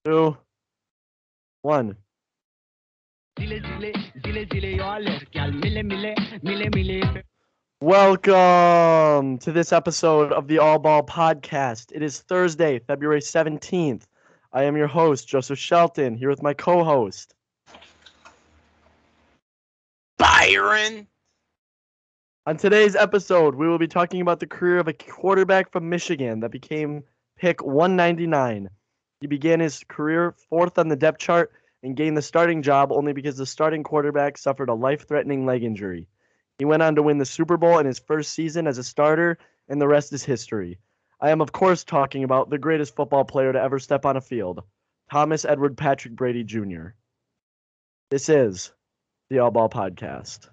Two, one. Welcome to this episode of the All Ball Podcast. It is Thursday, February 17th. I am your host, Joseph Shelton, here with my co-host, Byron. On today's episode, we will be talking about the career of a quarterback from Michigan that became pick 199. He began his career fourth on the depth chart and gained the starting job only because the starting quarterback suffered a life-threatening leg injury. He went on to win the Super Bowl in his first season as a starter, and the rest is history. I am, of course, talking about the greatest football player to ever step on a field, Thomas Edward Patrick Brady Jr. This is the All Ball Podcast.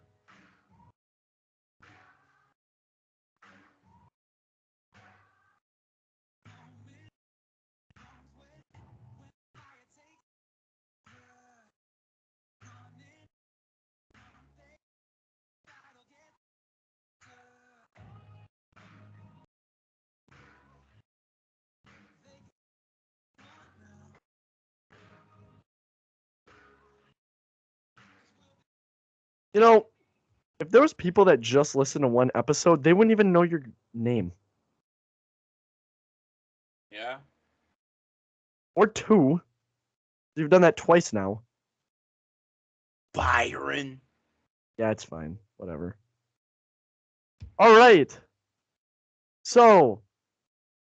You know, if there was people that just listen to one episode, they wouldn't even know your name. Yeah. Or two. You've done that twice now. Byron. Yeah, it's fine. Whatever. All right. So,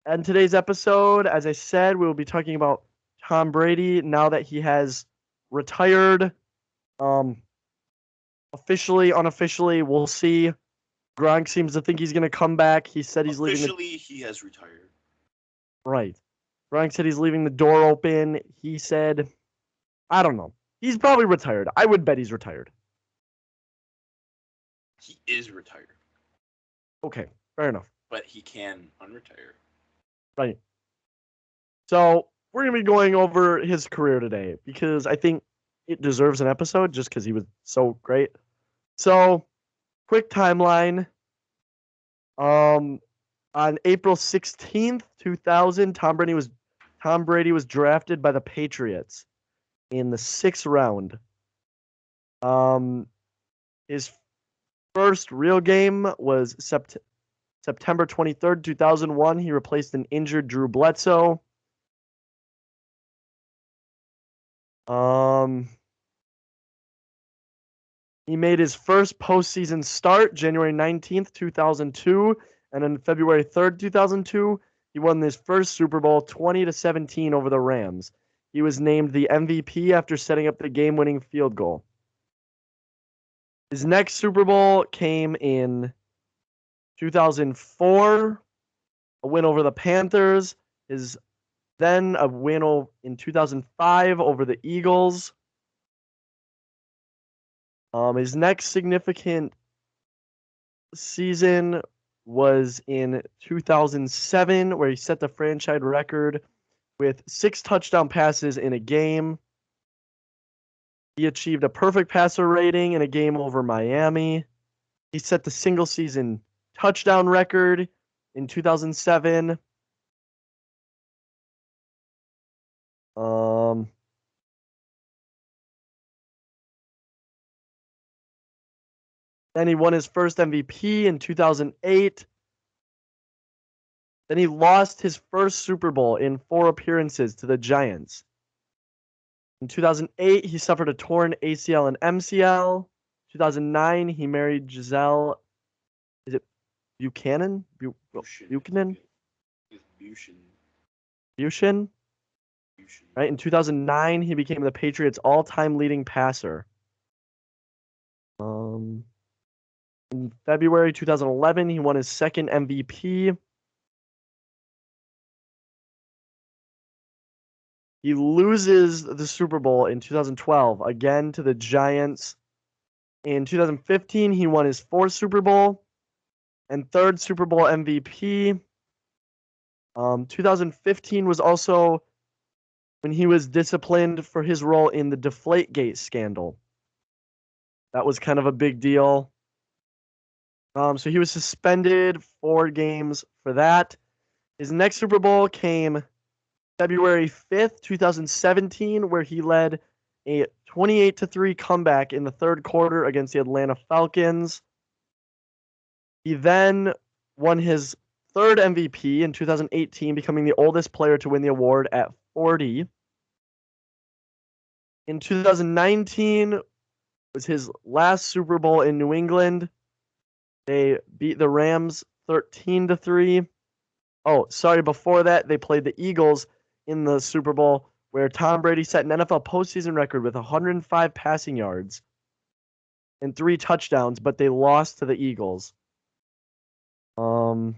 in today's episode, as I said, we will be talking about Tom Brady now that he has retired. Officially, unofficially, we'll see. Gronk seems to think he's going to come back. He said he's leaving. Officially, he has retired. Right. Gronk said he's leaving the door open. He said, I don't know. He's probably retired. I would bet he's retired. He is retired. Okay, fair enough. But he can unretire. Right. So we're going to be going over his career today because I think it deserves an episode just because he was so great. So, quick timeline. On April 16th, 2000, Tom Brady was drafted by the Patriots in the 6th round. His first real game was September 23rd, 2001. He replaced an injured Drew Bledsoe. He made his first postseason start January 19th, 2002, and on February 3rd, 2002, he won his first Super Bowl 20-17 over the Rams. He was named the MVP after setting up the game-winning field goal. His next Super Bowl came in 2004, a win over the Panthers. Then a win in 2005 over the Eagles. His next significant season was in 2007, where he set the franchise record with 6 touchdown passes in a game. He achieved a perfect passer rating in a game over Miami. He set the single-season touchdown record in 2007. Then he won his first MVP in 2008. Then he lost his first Super Bowl in 4 appearances to the Giants. In 2008, he suffered a torn ACL and MCL. 2009, he married Giselle. Is it Buchanan? Buchanan? Buchanan? Right. In 2009, he became the Patriots' all-time leading passer. In February 2011, he won his second MVP. He loses the Super Bowl in 2012, again to the Giants. In 2015, he won his 4th Super Bowl and 3rd Super Bowl MVP. 2015 was also when he was disciplined for his role in the Deflategate scandal. That was kind of a big deal. So he was suspended 4 games for that. His next Super Bowl came February 5th, 2017, where he led a 28-3 comeback in the third quarter against the Atlanta Falcons. He then won his third MVP in 2018, becoming the oldest player to win the award at 40. In 2019 was his last Super Bowl in New England. They beat the Rams 13-3. Oh, sorry, before that, they played the Eagles in the Super Bowl, where Tom Brady set an NFL postseason record with 105 passing yards and 3 touchdowns, but they lost to the Eagles. In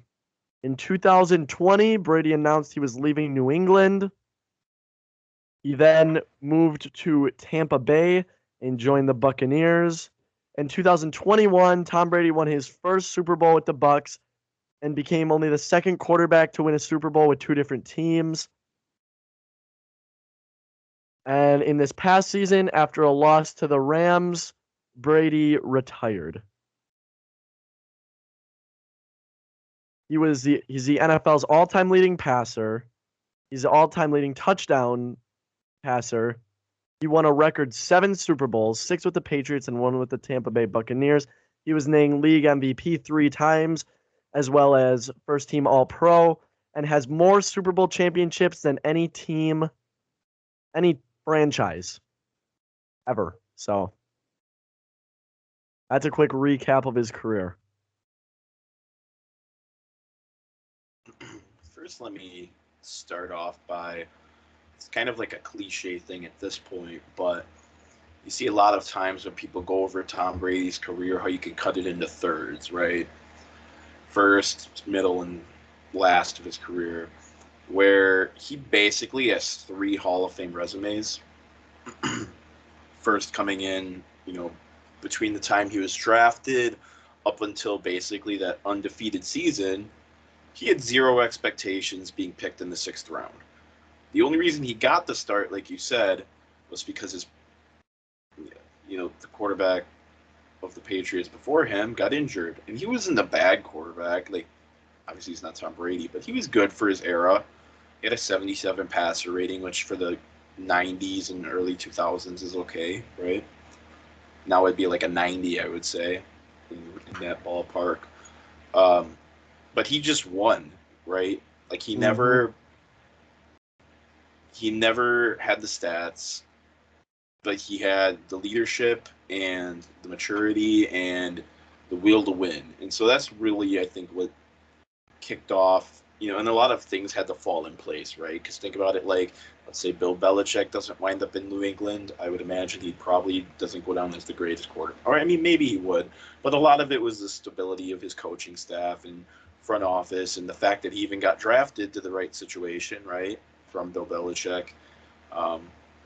2020, Brady announced he was leaving New England. He then moved to Tampa Bay and joined the Buccaneers. In 2021, Tom Brady won his first Super Bowl with the Bucs and became only the second quarterback to win a Super Bowl with 2 different teams. And in this past season, after a loss to the Rams, Brady retired. He's the NFL's all-time leading passer. He's the all-time leading touchdown passer. He won a record 7 Super Bowls, 6 with the Patriots and 1 with the Tampa Bay Buccaneers. He was named league MVP 3 times, as well as first team All-Pro, and has more Super Bowl championships than any team, any franchise ever. So that's a quick recap of his career. First, let me start off by, it's kind of like a cliche thing at this point, but you see a lot of times when people go over Tom Brady's career, how you can cut it into thirds, right? First, middle, and last of his career, where he basically has 3 Hall of Fame resumes. First coming in, between the time he was drafted up until basically that undefeated season, he had 0 expectations being picked in the 6th round. The only reason he got the start, like you said, was because the quarterback of the Patriots before him got injured, and he wasn't a bad quarterback. Like, obviously he's not Tom Brady, but he was good for his era. He had a 77 passer rating, which for the 90s and early 2000s is okay, right? Now it'd be like a 90, I would say, in that ballpark. But he just won, right? Like he never had the stats, but he had the leadership and the maturity and the will to win. And so that's really, I think, what kicked off, and a lot of things had to fall in place, right? Because think about it, like, let's say Bill Belichick doesn't wind up in New England. I would imagine he probably doesn't go down as the greatest quarterback. Or, I mean, maybe he would. But a lot of it was the stability of his coaching staff and front office and the fact that he even got drafted to the right situation, right, from Bill Belichick.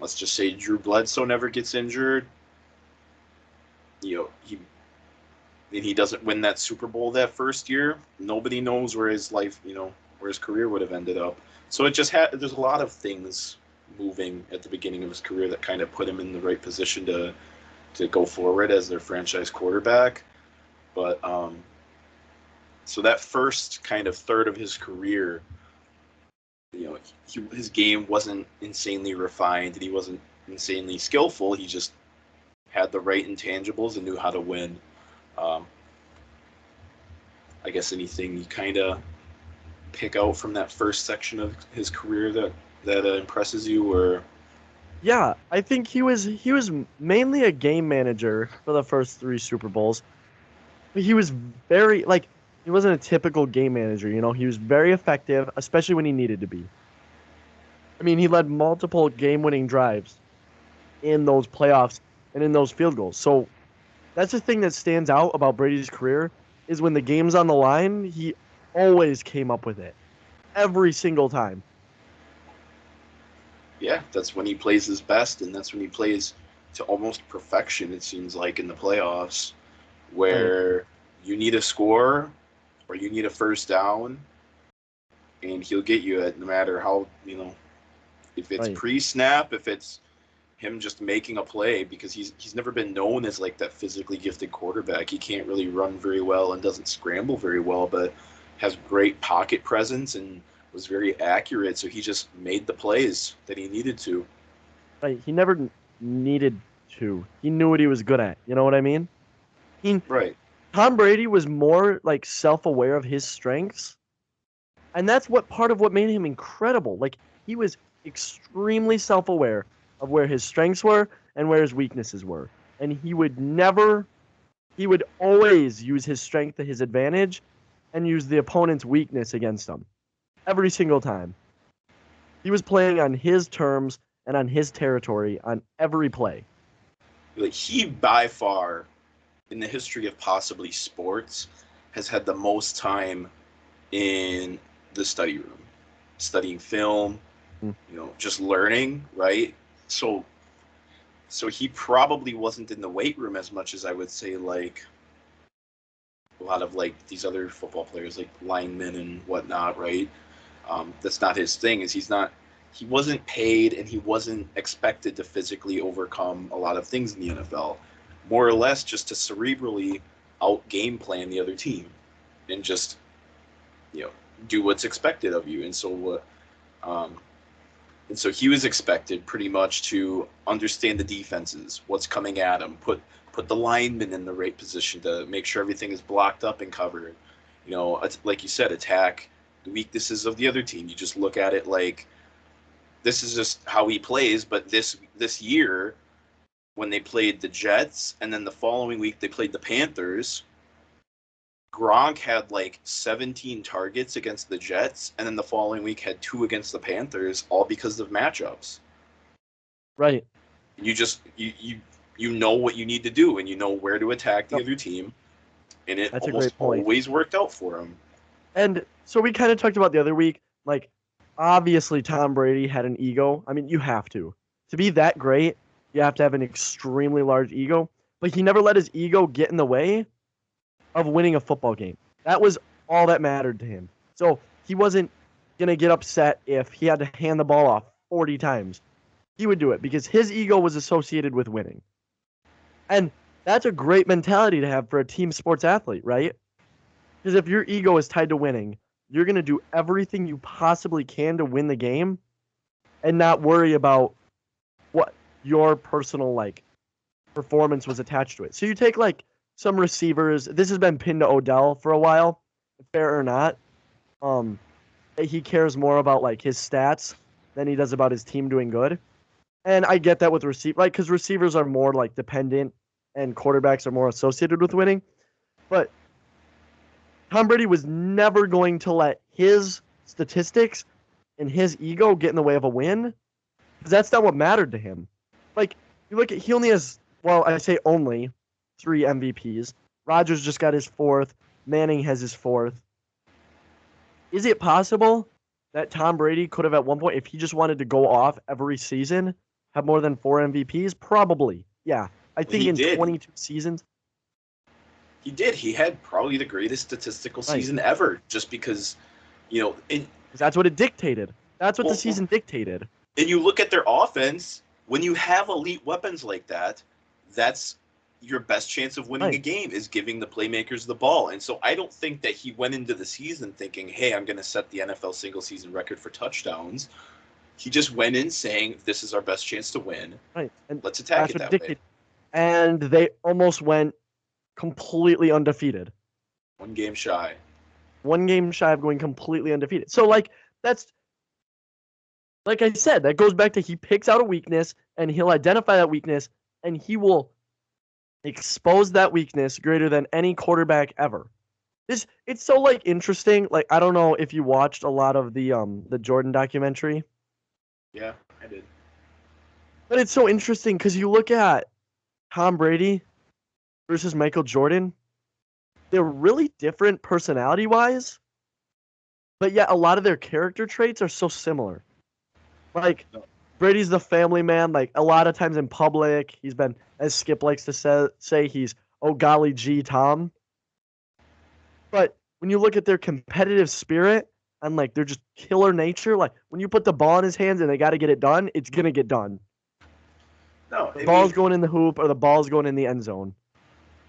Let's just say Drew Bledsoe never gets injured. He doesn't win that Super Bowl that first year. Nobody knows where his life, where his career would have ended up. So it just there's a lot of things moving at the beginning of his career that kind of put him in the right position to go forward as their franchise quarterback. But so that first kind of third of his career, his game wasn't insanely refined and he wasn't insanely skillful. He just had the right intangibles and knew how to win. I guess anything you kind of pick out from that first section of his career that impresses you, or? Yeah, I think he was mainly a game manager for the first 3 Super Bowls. But he was very, he wasn't a typical game manager, he was very effective, especially when he needed to be. I mean, he led multiple game-winning drives in those playoffs and in those field goals. So that's the thing that stands out about Brady's career, is when the game's on the line, he always came up with it. Every single time. Yeah, that's when he plays his best, and that's when he plays to almost perfection, it seems like, in the playoffs, where you need a score or you need a first down, and he'll get you it no matter how, if it's pre-snap, if it's him just making a play, because he's never been known as like that physically gifted quarterback. He can't really run very well and doesn't scramble very well, but has great pocket presence and was very accurate. So he just made the plays that he needed to. Like he never needed to. He knew what he was good at. You know what I mean? He Right. Tom Brady was more like self-aware of his strengths, and that's what part of what made him incredible. Like he was extremely self-aware of where his strengths were and where his weaknesses were. And he would always use his strength to his advantage and use the opponent's weakness against him. Every single time. He was playing on his terms and on his territory on every play. Like he by far in the history of possibly sports has had the most time in the study room, studying film, Mm. just learning, right? So he probably wasn't in the weight room as much as I would say like a lot of like these other football players like linemen and whatnot, right? That's not his thing. He wasn't paid and he wasn't expected to physically overcome a lot of things in the NFL, more or less just to cerebrally out game plan the other team and just you know do what's expected of you. And so he was expected pretty much to understand the defenses, what's coming at him, put the linemen in the right position to make sure everything is blocked up and covered. Like you said, attack the weaknesses of the other team. You just look at it like this is just how he plays. But this year, when they played the Jets, and then the following week they played the Panthers, Gronk had like 17 targets against the Jets, and then the following week had 2 against the Panthers, all because of matchups. Right. You know what you need to do, and you know where to attack the Yep. other team, and it That's a almost great point. always worked out for him. And so we kind of talked about the other week, like obviously Tom Brady had an ego. I mean, you have to. To be that great, you have to have an extremely large ego, but he never let his ego get in the way of winning a football game. That was all that mattered to him. So he wasn't going to get upset if he had to hand the ball off 40 times. He would do it because his ego was associated with winning. And that's a great mentality to have for a team sports athlete, right? Because if your ego is tied to winning, you're going to do everything you possibly can to win the game and not worry about what your personal like performance was attached to it. So you take like some receivers. This has been pinned to Odell for a while, fair or not. He cares more about like his stats than he does about his team doing good. And I get that with like because receivers are more like dependent and quarterbacks are more associated with winning. But Tom Brady was never going to let his statistics and his ego get in the way of a win because that's not what mattered to him. Like, you look at, he only has, well, I say only 3 MVPs. Rodgers just got his 4th. Manning has his 4th. Is it possible that Tom Brady could have at one point, if he just wanted to go off every season, have more than 4 MVPs? Probably. Yeah. I think He in did. 22 seasons. He did. He had probably the greatest statistical season ever, just because, that's what it dictated. That's what the season dictated. And you look at their offense, when you have elite weapons like that, that's your best chance of winning a game is giving the playmakers the ball. And so I don't think that he went into the season thinking, hey, I'm going to set the NFL single season record for touchdowns. He just went in saying, this is our best chance to win. Right. And let's attack it that way. And they almost went completely undefeated. 1 game shy. 1 game shy of going completely undefeated. So, like, that's, like I said, that goes back to he picks out a weakness and he'll identify that weakness and he will expose that weakness greater than any quarterback ever. It's so like interesting. Like, I don't know if you watched a lot of the Jordan documentary. Yeah, I did. But it's so interesting because you look at Tom Brady versus Michael Jordan. They're really different personality-wise, but yet a lot of their character traits are so similar. Like, Brady's the family man. Like, a lot of times in public, he's been, as Skip likes to say he's, oh golly gee, Tom. But when you look at their competitive spirit and, like, their just killer nature, like, when you put the ball in his hands and they got to get it done, it's going to get done. No, the ball's going in the hoop or the ball's going in the end zone.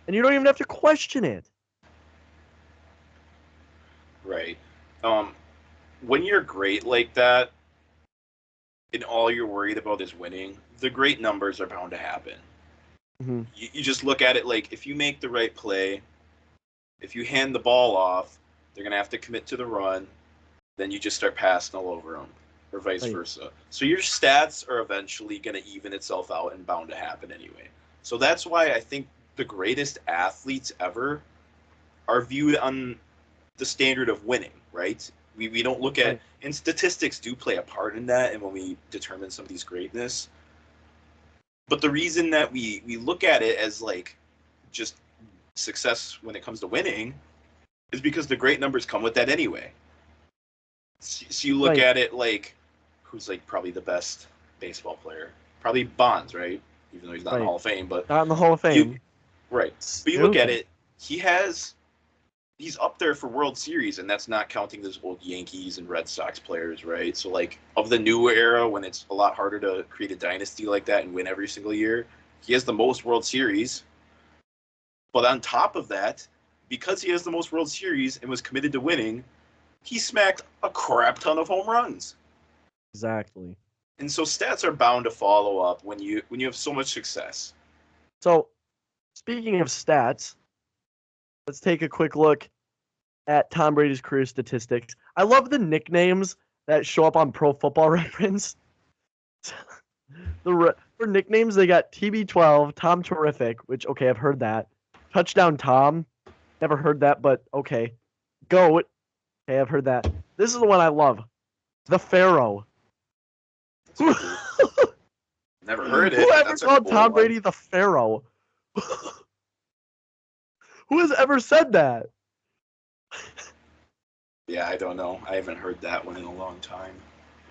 And you don't even have to question it. Right. when you're great like that, and all you're worried about is winning, the great numbers are bound to happen. Hmm. You just look at it like if you make the right play, if you hand the ball off, they're gonna have to commit to the run. Then you just start passing all over them, or vice Right. versa. So your stats are eventually gonna even itself out and bound to happen anyway. So that's why I think the greatest athletes ever are viewed on the standard of winning, right? We don't look at, Right. and statistics do play a part in that, and when we determine somebody's greatness. But the reason that we look at it as like just success when it comes to winning is because the great numbers come with that anyway. So you look Right. at it like who's like probably the best baseball player? Probably Bonds, right? Even though he's not in the Right. Hall of Fame, but Not in the Hall of you Fame. right. But you Still look at good. it, he he's up there for World Series, and that's not counting those old Yankees and Red Sox players, right? So like of the new era when it's a lot harder to create a dynasty like that and win every single year, he has the most World Series. But on top of that, because he has the most World Series and was committed to winning, he smacked a crap ton of home runs. Exactly. And so stats are bound to follow up when you have so much success. So, speaking of stats, let's take a quick look at Tom Brady's career statistics. I love the nicknames that show up on Pro Football Reference. For nicknames, they got TB12, Tom Terrific, which okay, I've heard that. Touchdown Tom, never heard that, but okay. Goat, okay, I've heard that. This is the one I love, the Pharaoh. That's cool. Never heard it, but Whoever that's a called cool Tom one. Brady the Pharaoh? Who has ever said that? Yeah, I don't know. I haven't heard that one in a long time.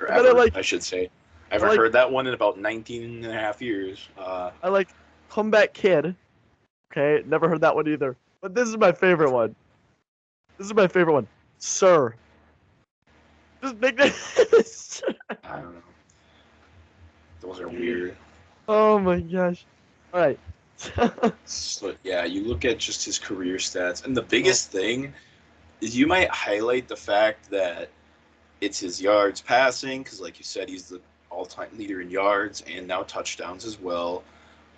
Or And then I ever, like, I should say. I I haven't like, heard that one in about 19 and a half years. I like Comeback Kid. Okay, never heard that one either. But this is my favorite one. This is my favorite one, Sir. Just nickname. I don't know. Those are weird. Oh my gosh. All right. So, yeah, you look at just his career stats, and the Oh, biggest thing is you might highlight the fact that it's his yards passing, because, like you said, he's the all time leader in yards and now touchdowns as well.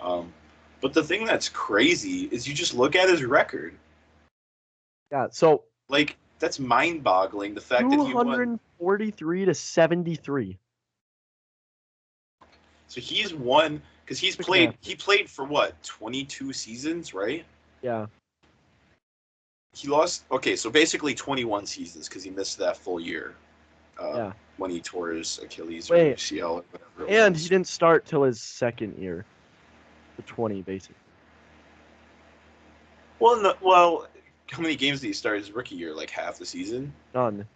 Um, but the thing that's crazy is you just look at his record. yeah. So Like, that's mind boggling. The fact that he won. 243 to 73. So he's won, because Quick math. he played for what, 22 seasons, right? Yeah. He lost, okay, so basically 21 seasons because he missed that full year um, Yeah. when he tore his Achilles or Wait. UCL or whatever it And he was. didn't start till his second year, the 20 basically. Well, no, well, how many games did he start his rookie year? Like half the season? None.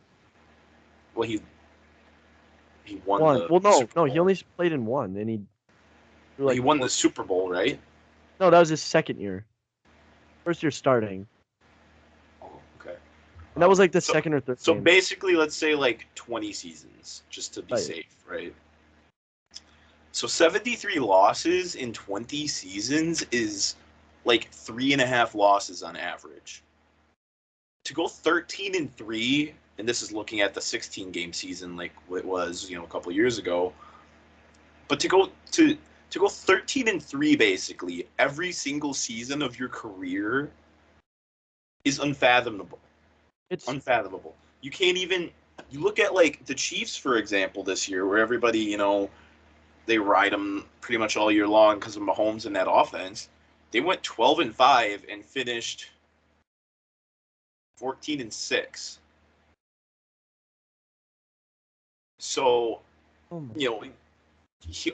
Well, he won One. the Well, no, Super no. He Bowl. only played in one, and he threw Well, he like won the four. Super Bowl, right? No, that was his second year. First year starting, Oh, okay. and that was like the So, second or third so game. basically, let's say like 20 seasons, just to be Right. safe, right? So 73 losses in 20 seasons is like 3.5 losses on average. To go 13-3, and this is looking at the 16 game season like it was, a couple years ago. But to go 13-3 basically every single season of your career is unfathomable. It's Unfathomable. You can't even you look at like the Chiefs for example this year where everybody, they ride them pretty much all year long because of Mahomes and that offense. They went 12-5 and finished 14-6. So, oh my. you know, he,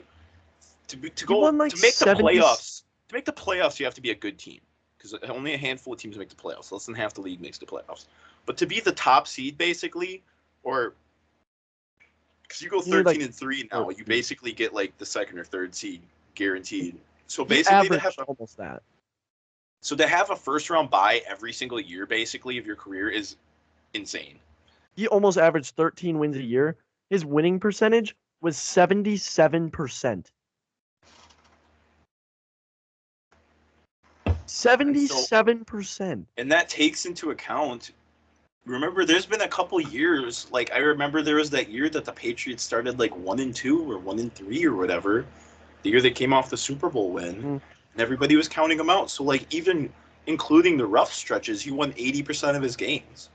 to He go won like to make the 70. playoffs. To make the playoffs, you have to be a good team because only a handful of teams make the playoffs. Less than half the league makes the playoffs. But to be the top seed, basically, or because you go He need like 13-3 now, you 13. basically get like the second or third seed guaranteed. So He basically, averaged almost that. to have a first round bye every single year, basically of your career, is insane. He almost averaged 13 wins a year. His winning percentage was 77%. And so, 77%. and that takes into account remember there's been a couple years, like I remember there was that year that the Patriots started like 1-2 or 1-3 or whatever, the year they came off the Super Bowl win, Mm. and everybody was counting him out. So like even including the rough stretches, he won 80% of his games.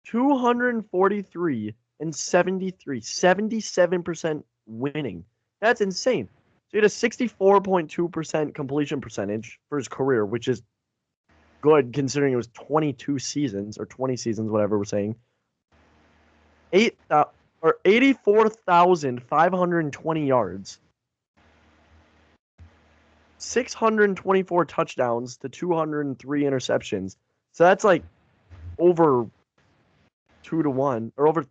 243 and 73, 77% winning. That's insane. So he had a 64.2% completion percentage for his career, which is good considering it was 22 seasons or 20 seasons, whatever we're saying. 84,520 yards, 624 touchdowns to 203 interceptions. So that's like over 2-1 or over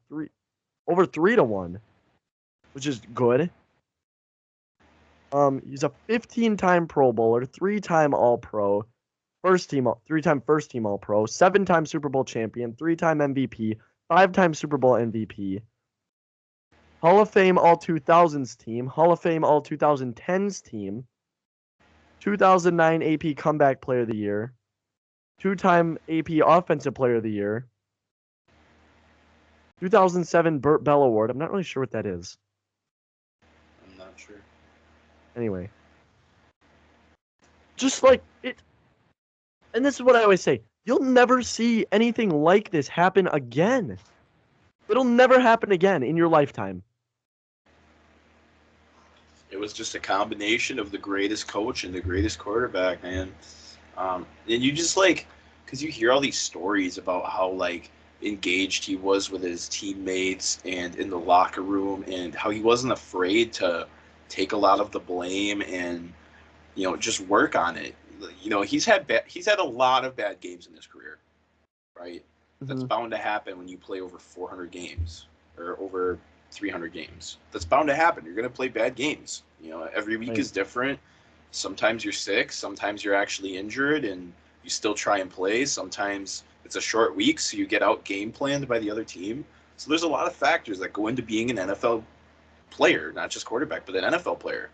3-1, which is good. He's a 15-time Pro Bowler, 3-time All-Pro, three-time first-team All-Pro, 7-time Super Bowl champion, 3-time MVP, 5-time Super Bowl MVP, Hall of Fame All-2000s team, Hall of Fame All-2010s team, 2009 AP Comeback Player of the Year, 2-time AP Offensive Player of the Year, 2007 Burt Bell Award. I'm not really sure what that is. I'm not sure. Anyway. Just like it. And this is what I always say. You'll never see anything like this happen again. It'll never happen again in your lifetime. It was just a combination of the greatest coach and the greatest quarterback, man. And you just like, because you hear all these stories about how like engaged he was with his teammates and in the locker room, and how he wasn't afraid to take a lot of the blame and just work on it. He's had a lot of bad games in his career, right? That's bound to happen when you play over 400 games or over 300 games. That's bound to happen. You're going to play bad games. Every week is different. Sometimes you're sick. Sometimes you're actually injured and you still try and play. Sometimes it's a short week, so you get out game planned by the other team. So there's a lot of factors that go into being an NFL player, not just quarterback, but an NFL player.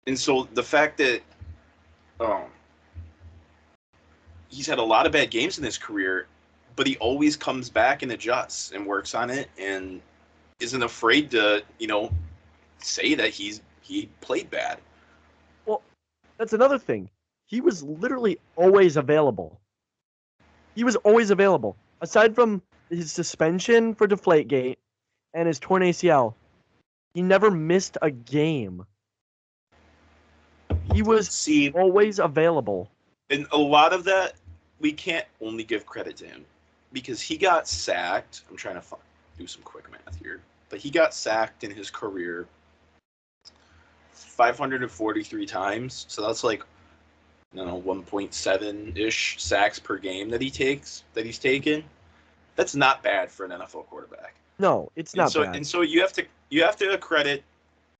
And so the fact that he's had a lot of bad games in his career, but he always comes back and adjusts and works on it and isn't afraid to, say that he played bad. Well, that's another thing. He was literally always available. He was always available. Aside from his suspension for Deflategate and his torn ACL, he never missed a game. He was always available. And a lot of that, we can't only give credit to him because he got sacked. I'm trying to do some quick math here. But he got sacked in his career 543 times. So that's like, 1.7-ish sacks per game that he's taken. That's not bad for an NFL quarterback. No, it's not bad. And so you have to credit,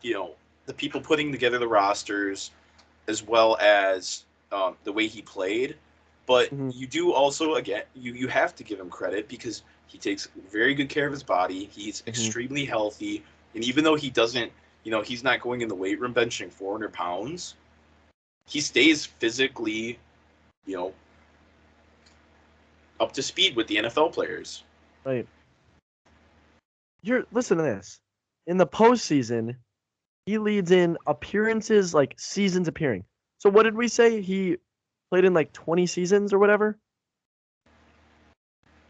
the people putting together the rosters as well as the way he played. But you do also, again, you have to give him credit because he takes very good care of his body. He's extremely healthy. And even though he doesn't, he's not going in the weight room benching 400 pounds, he stays physically, up to speed with the NFL players. Right. Listen to this. In the postseason, he leads in appearances, like seasons appearing. So what did we say? He played in like 20 seasons or whatever?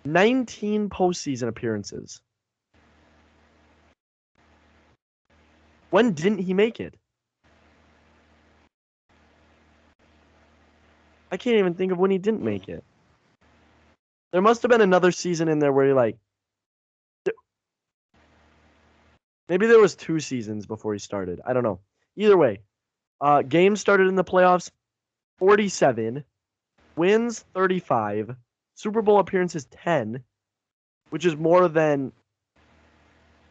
19 postseason appearances. When didn't he make it? I can't even think of when he didn't make it. There must have been another season in there where he maybe there was 2 seasons before he started. I don't know. Either way, games started in the playoffs 47, wins 35, Super Bowl appearances 10, which is more than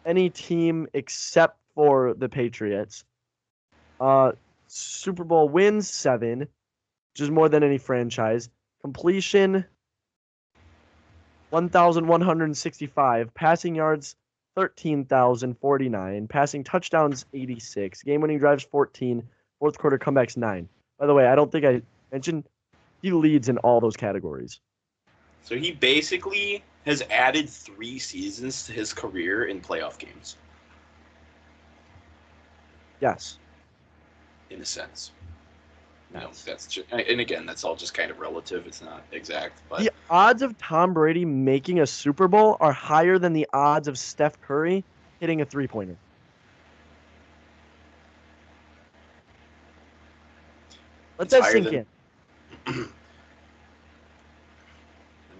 any team except for the Patriots. Super Bowl wins 7, which is more than any franchise. Completion 1,165. Passing yards 13,049. Passing touchdowns 86. Game-winning drives 14. Fourth quarter comebacks 9. By the way, I don't think I mentioned He leads in all those categories. So he basically has added 3 seasons to his career in playoff games. Yes. In a sense. Yes. That's just, and again, that's all just kind of relative. It's not exact, but The odds of Tom Brady making a Super Bowl are higher than the odds of Steph Curry hitting a three-pointer. Let that sink in. Let me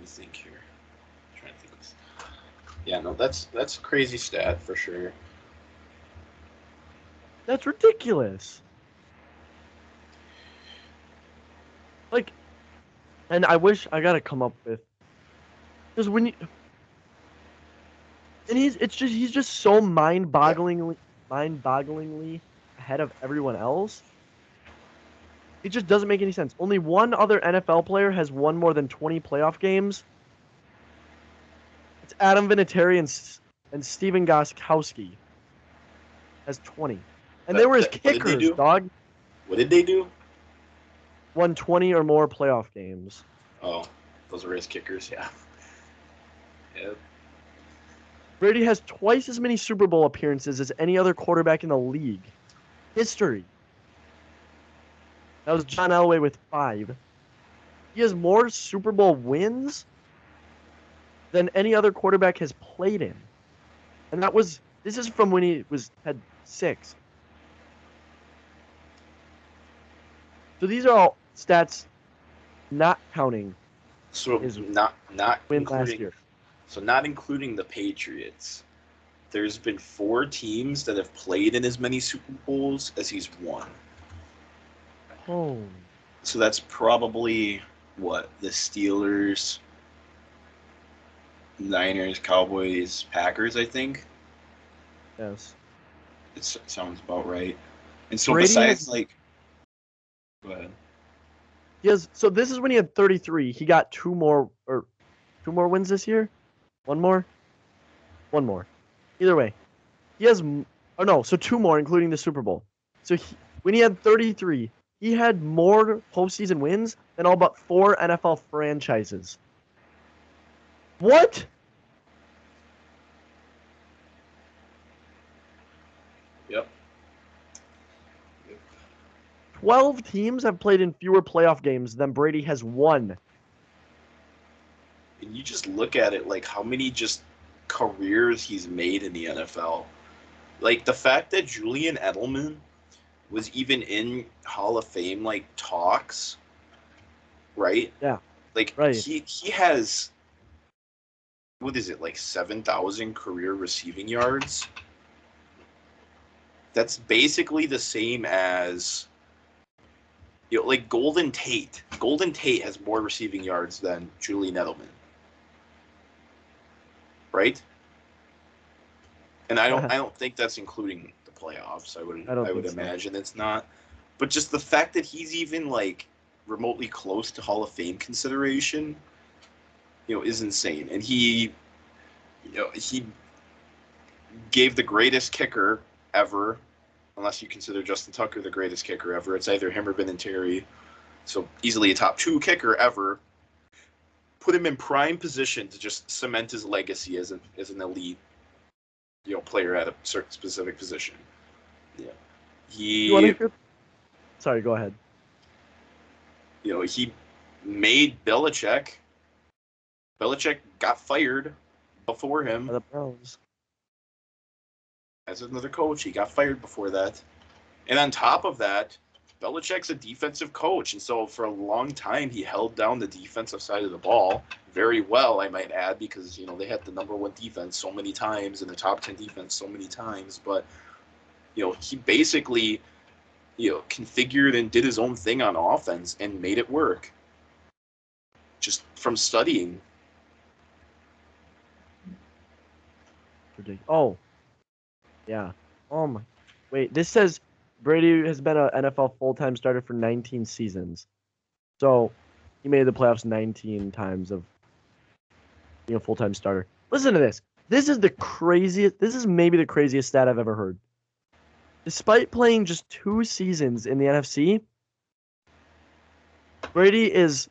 think here. I'm trying to think of this. Yeah, no, that's a crazy stat for sure. That's ridiculous. Like, and I wish I gotta come up with, because when you, and he's just so mind-bogglingly ahead of everyone else. It just doesn't make any sense. Only one other NFL player has won more than 20 playoff games. It's Adam Vinatieri and Steven Gostkowski has 20. And they were his kickers, dog. What did they do? Won 20 or more playoff games. Oh, those were his kickers, yeah. Yep. Brady has twice as many Super Bowl appearances as any other quarterback in the league. History. That was John Elway with 5. He has more Super Bowl wins than any other quarterback has played in. And this is from when he had 6. So these are all stats not counting his not win including, last year. So not including the Patriots, there's been 4 teams that have played in as many Super Bowls as he's won. Oh. So that's probably what? The Steelers, Niners, Cowboys, Packers, I think. Yes. It sounds about right. And so Brady besides like, go ahead. So this is when he had 33. He got 2 more wins this year. 1 more. Either way, he has. Oh no, so 2 more, including the Super Bowl. So when he had 33, he had more postseason wins than all but 4 NFL franchises. What? Yep. 12 teams have played in fewer playoff games than Brady has won. And you just look at it like how many just careers he's made in the NFL. Like the fact that Julian Edelman was even in Hall of Fame like talks, right? Yeah. Like right. he has, what is it, like 7,000 career receiving yards? That's basically the same as, like Golden Tate. Golden Tate has more receiving yards than Julian Edelman. Right? And I don't think that's including the playoffs. I would imagine it's not. But just the fact that he's even like remotely close to Hall of Fame consideration, is insane. And he gave the greatest kicker ever, unless you consider Justin Tucker the greatest kicker ever. It's either him or Vinatieri. So easily a top 2 kicker ever. Put him in prime position to just cement his legacy as an elite, player at a certain specific position. Yeah. Sorry, go ahead. He made Belichick. Belichick got fired before him. The Browns. As another coach, he got fired before that. And on top of that, Belichick's a defensive coach, and so for a long time he held down the defensive side of the ball very well, I might add, because they had the number 1 defense so many times and the top 10 defense so many times. But he basically configured and did his own thing on offense and made it work just from studying. Oh, yeah. Oh my. Wait, this says Brady has been an NFL full-time starter for 19 seasons. So he made the playoffs 19 times of being a full-time starter. Listen to this. This is maybe the craziest stat I've ever heard. Despite playing just 2 seasons in the NFC, Brady is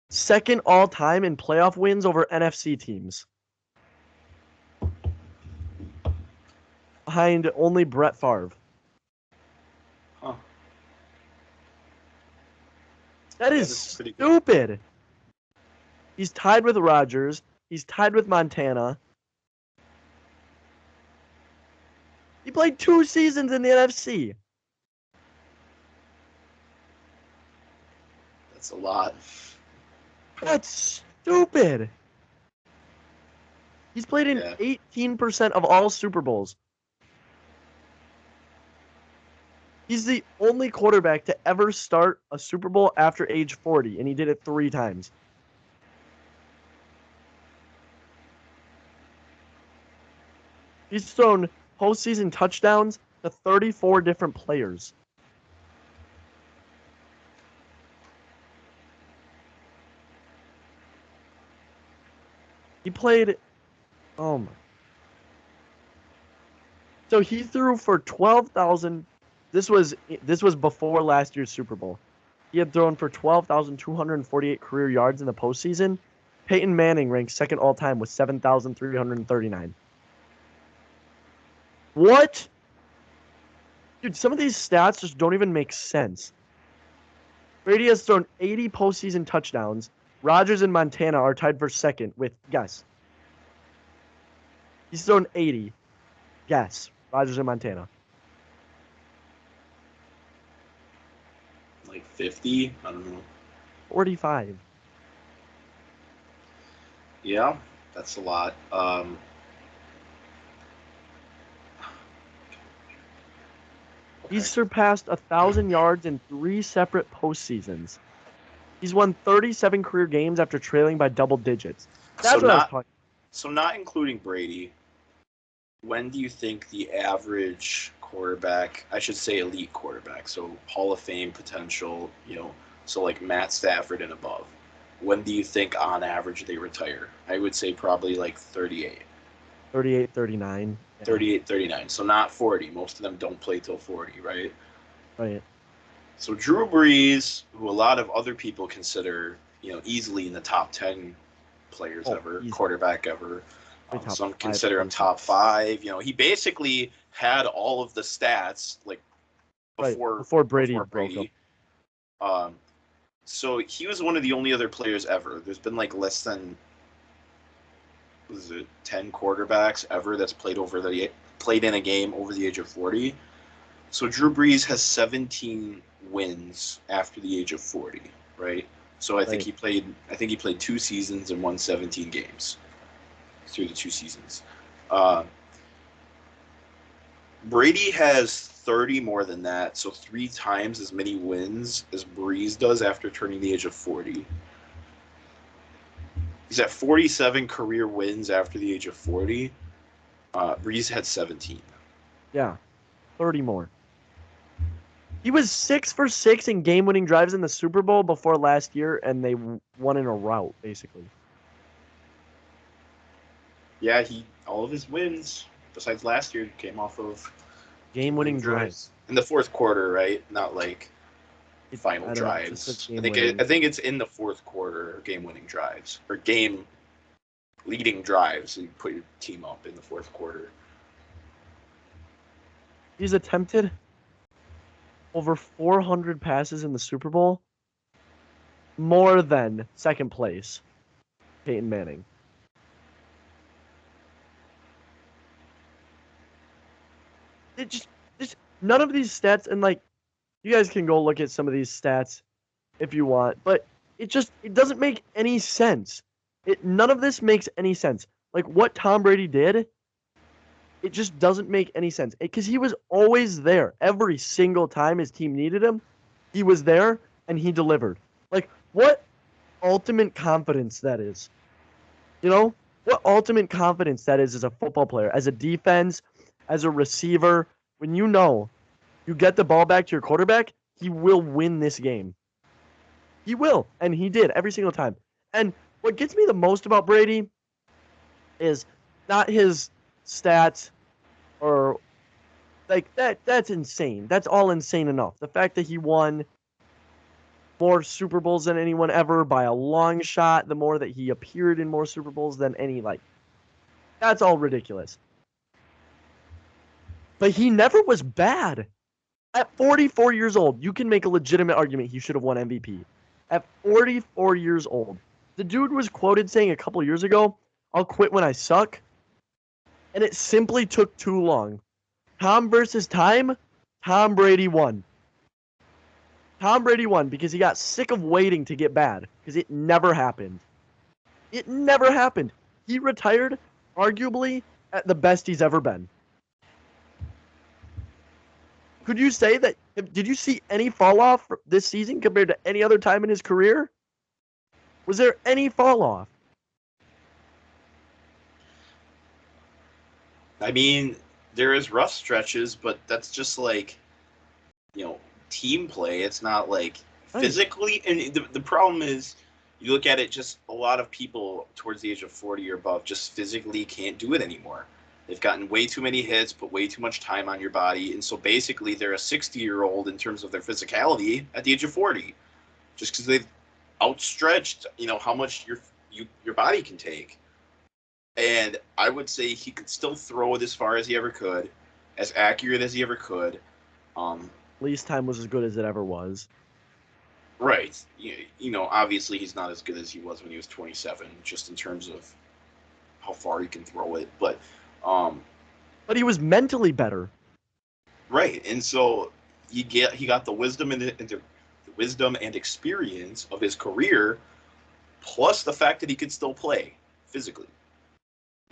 second all time in playoff wins over NFC teams, behind only Brett Favre. Huh. That Yeah, is that's pretty good. stupid. He's tied with Rodgers. He's tied with Montana. He played 2 seasons in the NFC. That's a lot. That's stupid. He's played in Yeah. 18% of all Super Bowls. He's the only quarterback to ever start a Super Bowl after age 40, and he did it 3 times. He's thrown postseason touchdowns to 34 different players. He played, oh my. So he threw for 12,000. This was before last year's Super Bowl. He had thrown for 12,248 career yards in the postseason. Peyton Manning ranked second all time with 7,339. What? Dude, some of these stats just don't even make sense. Brady has thrown 80 postseason touchdowns. Rodgers and Montana are tied for second with, guess. He's thrown 80. Guess. Rodgers and Montana. Like 50? I don't know. 45. Yeah, that's a lot. He's surpassed 1,000 yards in 3 separate postseasons. He's won 37 career games after trailing by double digits. That's what I was talking. So not including Brady, when do you think the average quarterback, I should say elite quarterback, so Hall of Fame potential, so like Matt Stafford and above, when do you think on average they retire? I would say probably like 38. 38, 39. Yeah. 38, 39. So not 40. Most of them don't play till 40, right? Right. So Drew Brees, who a lot of other people consider, easily in the top 10 players ever, easy. Quarterback ever. Some consider him 5. top 5. He basically had all of the stats like before Brady broke up. So he was one of the only other players ever. There's been like less than 10 quarterbacks ever that's played in a game over the age of 40. So Drew Brees has 17 wins after the age of 40, right? So I think he played 2 seasons and won 17 games through the 2 seasons. Brady has 30 more than that, so 3 times as many wins as Brees does after turning the age of 40. He's at 47 career wins after the age of 40. Brees had 17. Yeah, 30 more. He was 6 for 6 in game-winning drives in the Super Bowl before last year, and they won in a rout, basically. Yeah, all of his wins, besides last year, came off of game-winning drives in the fourth quarter, right? Not like final drives. I think it's in the fourth quarter, game-winning drives or game-leading drives. So you put your team up in the fourth quarter. He's attempted over 400 passes in the Super Bowl, more than second place, Peyton Manning. None of these stats, and like, you guys can go look at some of these stats if you want, but it doesn't make any sense. None of this makes any sense. Like what Tom Brady did, it just doesn't make any sense. Because he was always there. Every single time his team needed him, he was there and he delivered. Like, what ultimate confidence that is. What ultimate confidence that is as a football player, as a defense, as a receiver. When you get the ball back to your quarterback, he will win this game. He will. And he did every single time. And what gets me the most about Brady is not his stats or like that's insane. That's all insane enough. The fact that he won more Super Bowls than anyone ever by a long shot. The more that he appeared in more Super Bowls than any, like, that's all ridiculous. But he never was bad. At 44 years old, you can make a legitimate argument he should have won MVP. At 44 years old. The dude was quoted saying a couple years ago, "I'll quit when I suck." And it simply took too long. Tom versus time, Tom Brady won. Tom Brady won because he got sick of waiting to get bad, because it never happened. It never happened. He retired, arguably, at the best he's ever been. Could you say that? Did you see any fall off this season compared to any other time in his career? Was there any fall off? I mean, there is rough stretches, but that's just like, team play. It's not like physically. And the problem is, you look at it, just a lot of people towards the age of 40 or above just physically can't do it anymore. They've gotten way too many hits, put way too much time on your body. And so basically they're a 60-year-old in terms of their physicality at the age of 40, just because they've outstretched, how much your body can take. And I would say he could still throw it as far as he ever could, as accurate as he ever could. Least time was as good as it ever was. Right. Obviously he's not as good as he was when he was 27, just in terms of how far he can throw it. But he was mentally better. Right. And so he got the wisdom and the wisdom and experience of his career, plus the fact that he could still play physically.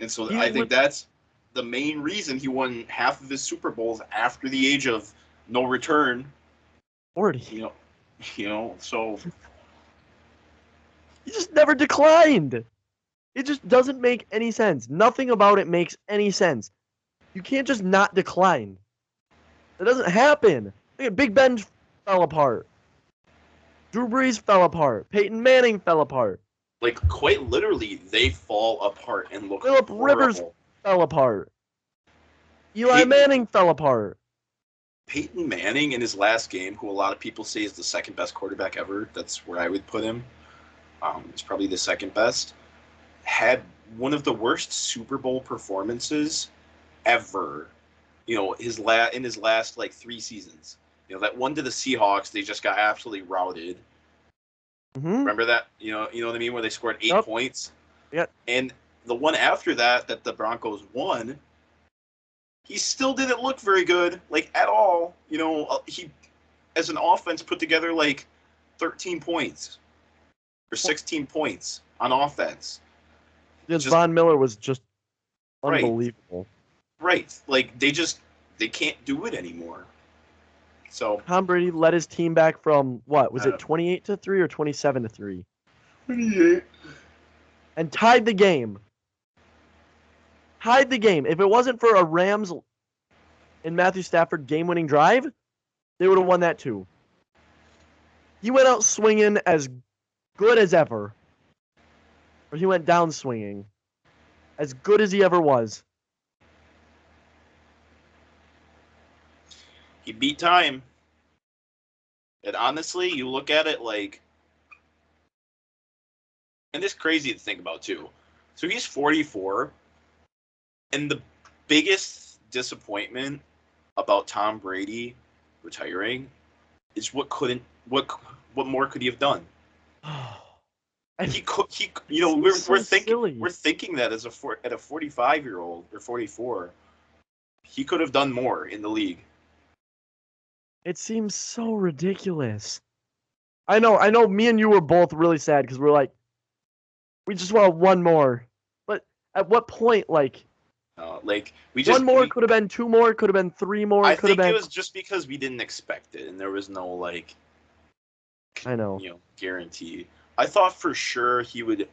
And so I think that's the main reason he won half of his Super Bowls after the age of no return. 40. So he just never declined. It just doesn't make any sense. Nothing about it makes any sense. You can't just not decline. It doesn't happen. Look at Big Ben fell apart. Drew Brees fell apart. Peyton Manning fell apart. Like, quite literally, they fall apart and look Phillip horrible. Rivers fell apart. Eli Manning fell apart. Peyton Manning in his last game, who a lot of people say is the second best quarterback ever, that's where I would put him. He's probably the second best. Had one of the worst Super Bowl performances ever. In his last like 3 seasons. That one to the Seahawks, they just got absolutely routed. Mm-hmm. Remember that? You know what I mean? Where they scored 8 points. Yep. And the one after that the Broncos won, he still didn't look very good, like, at all. He, as an offense, put together like 13 points or 16 points on offense. Yes, Von Miller was just unbelievable. Right. Like, they can't do it anymore. So Tom Brady led his team back from what? Was it 28-3 or 27-3? 28. And tied the game. Tied the game. If it wasn't for a Rams and Matthew Stafford game-winning drive, they would have won that too. He went out swinging as good as ever. Or he went down swinging. As good as he ever was. He beat time. And honestly, you look at it like, and it's crazy to think about too. So he's 44, and the biggest disappointment about Tom Brady retiring is what more could he have done? We're thinking that at a 45-year-old or 44, he could have done more in the league. It seems so ridiculous. I know me and you were both really sad because we're like, we just want one more. But at what point, like one more could have been 2 more, could have been 3 more. I think it was just because we didn't expect it, and there was no guarantee. I thought for sure he would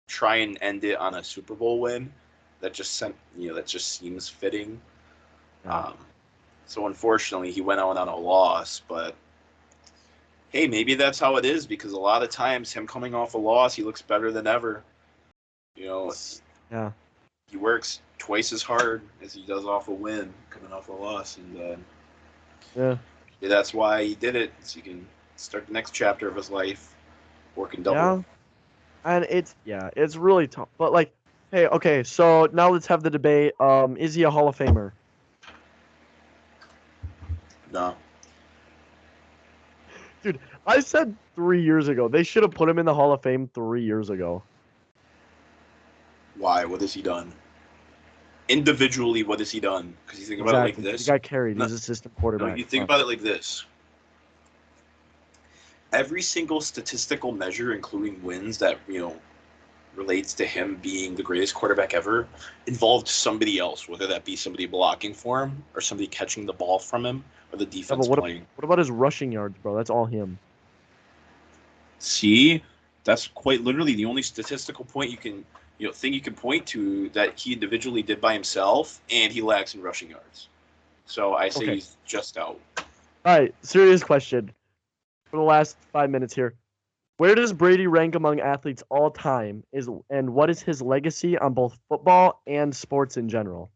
try and end it on a Super Bowl win. That just seems fitting. Yeah. So unfortunately, he went out on a loss. But hey, maybe that's how it is, because a lot of times him coming off a loss, he looks better than ever. Yeah. He works twice as hard as he does off a win, coming off a loss, and yeah, that's why he did it. So he can start the next chapter of his life, working double. Yeah, and it's really tough. But like, hey, okay, so now let's have the debate. Is he a Hall of Famer? No. Dude, I said 3 years ago. They should have put him in the Hall of Fame 3 years ago. Why? What has he done? Individually, what has he done? Because you think about it like Exactly. He this. got carried. No, He's assistant no, quarterback. you think about it like this. Every single statistical measure, including wins, that relates to him being the greatest quarterback ever, involved somebody else, whether that be somebody blocking for him or somebody catching the ball from him or the Yeah, defense but playing. what about his rushing yards, bro? That's all him. See, that's quite literally the only statistical point thing you can point to that he individually did by himself, and he lacks in rushing yards. So I say Okay. he's just out. All right, serious question for the last 5 minutes here. Where does Brady rank among athletes all time? And what is his legacy on both football and sports in general?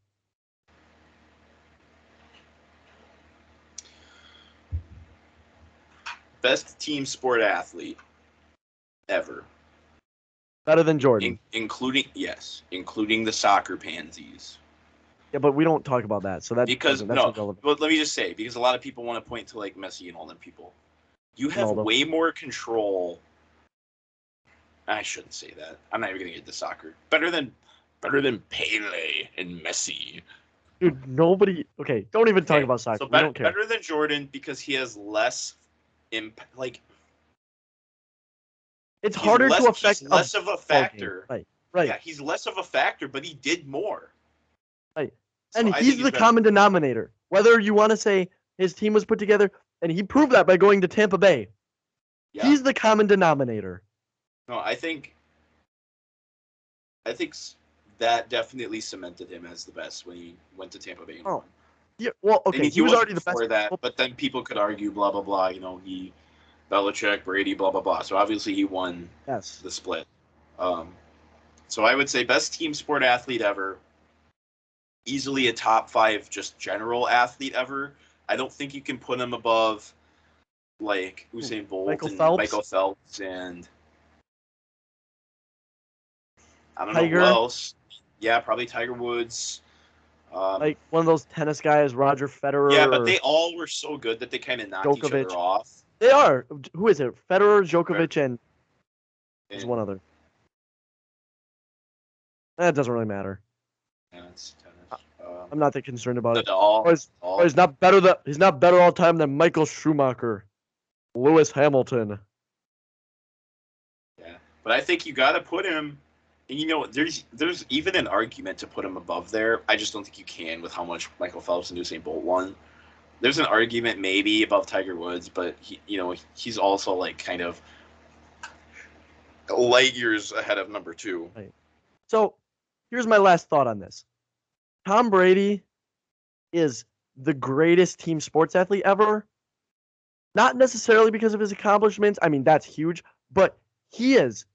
Best team sport athlete ever. Better than Jordan. Including the soccer pansies. Yeah, but we don't talk about that, so that's irrelevant. But let me just say, because a lot of people want to point to like Messi and all them people. You have Ronaldo. way more control. I shouldn't say that. I'm not even gonna get to soccer. Better than Pele and Messi. Dude, nobody. Okay, don't even talk about soccer. So We don't care. better than Jordan because he has less impact. Like It's harder to affect. He's less of a factor. Right. Yeah, he's less of a factor, but he did more. Right. So And he's the common denominator. Whether you want to say his team was put together, and he proved that by going to Tampa Bay. Yeah. He's the common denominator. No, I think that definitely cemented him as the best when he went to Tampa Bay. Oh, yeah. Well, okay, I mean, he was already the best before that, but then people could argue, blah blah blah. He Belichick, Brady, blah blah blah. So obviously he won the split. So I would say best team sport athlete ever. Easily a top 5 just general athlete ever. I don't think you can put him above like Usain Bolt Michael Phelps and I don't know who else. Yeah, probably Tiger Woods. Like one of those tennis guys, Roger Federer. Yeah, but they all were so good that they kind of knocked each other off. They are. Who is it? Federer, Djokovic, and there's one other. That doesn't really matter. Yeah, it's tennis. I'm not that concerned about it. He's not better. He's not better all time than Michael Schumacher, Lewis Hamilton. Yeah, but I think you got to put him. And there's even an argument to put him above there. I just don't think you can with how much Michael Phelps and Usain Bolt won. There's an argument maybe above Tiger Woods, but he's also like kind of light years ahead of number 2. Right. So here's my last thought on this. Tom Brady is the greatest team sports athlete ever. Not necessarily because of his accomplishments. I mean, that's huge, but he is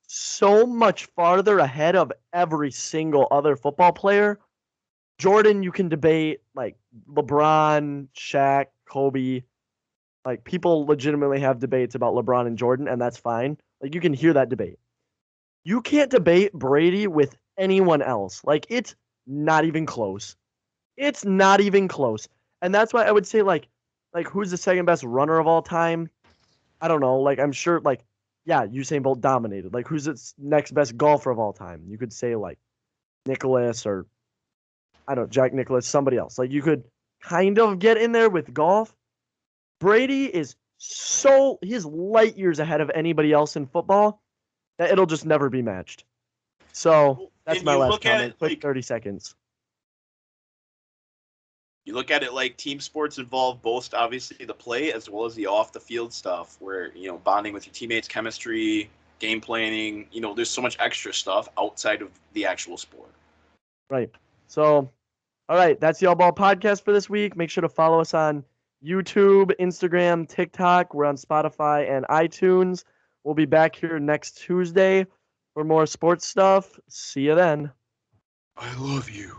so much farther ahead of every single other football player. Jordan, you can debate like LeBron, Shaq, Kobe. Like people legitimately have debates about LeBron and Jordan, and that's fine. Like you can hear that debate. You can't debate Brady with anyone else. Like it's not even close. It's not even close. And that's why I would say like who's the second best runner of all time? I don't know. Like I'm sure like yeah, Usain Bolt dominated. Like who's the next best golfer of all time? You could say like Nicholas or I don't know, Jack Nicklaus, somebody else. Like you could kind of get in there with golf. Brady is he's light years ahead of anybody else in football that it'll just never be matched. So that's my last comment. Quick 30 seconds. You look at it like team sports involve both obviously the play as well as the off the field stuff where, bonding with your teammates, chemistry, game planning, there's so much extra stuff outside of the actual sport. Right. So, all right, that's the All Ball Podcast for this week. Make sure to follow us on YouTube, Instagram, TikTok. We're on Spotify and iTunes. We'll be back here next Tuesday for more sports stuff. See you then. I love you.